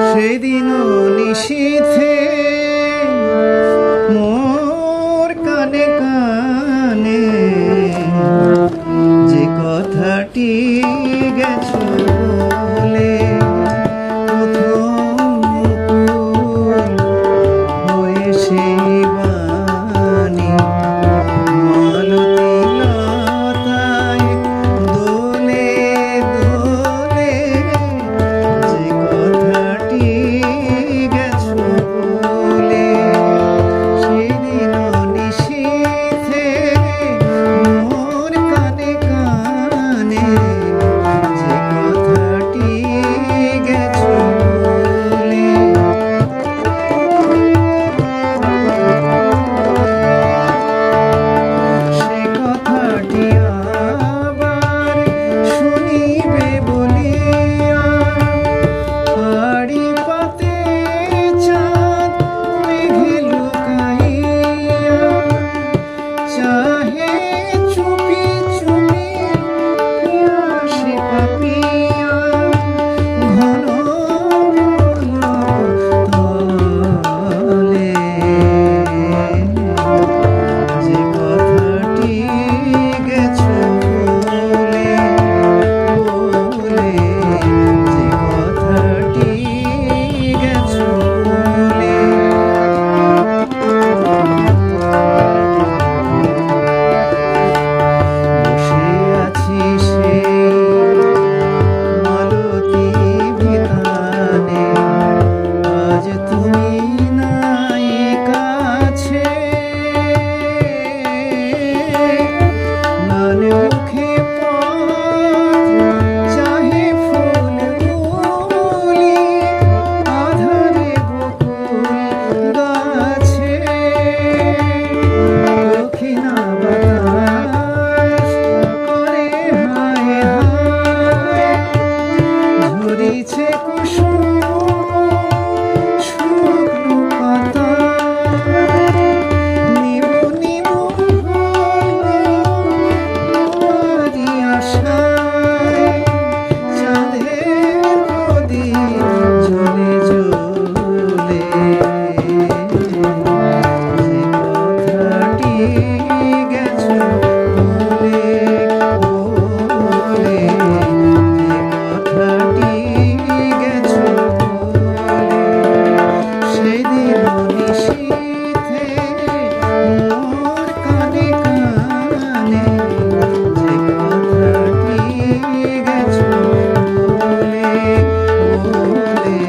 সেদিনও নিশীথে মোর কানে কানে যে কথাটি গেছো বলে, প্রথম মুকুল হয়ে সেই বাণী মালতী লতায় দোলে দোলে, যে কথাটি গেছো বলে। সেদিনও নিশীথে মোর কানে কানে যে কথাটি গেছো বলে। সে কথাটি আবার শুনিবে বলিয়া হাড়ি পাতে চাঁদ মেঘে লুকাইয়া চাহে চুপি চুপি পিয়াসে পাপিয়া ঘন তলে, যে কথাটি গেছো বলে বলে, যে কথাটি গেছো বলে। বসে আছি সেই মালতী ভিতানে, আজ তুমি নাই কাছে। ম্লান মুখে পথ চাহে ফুলগুলি আধারে বকুল গাছে। দক্ষিণা বাতাস করে হায় হায়, ঝরিছে কুসুম শুকনো পাতা। নিবু নিবু তোমারি আশায় চাঁদের প্রদীপ জ্বলে জ্বলে, যে কথাটি গেছো বলে বলে, যে কথাটি গেছো বলে। সেদিনও নিশীথে মোর কানে কানে যে কথাটি গেছো বলে বলে,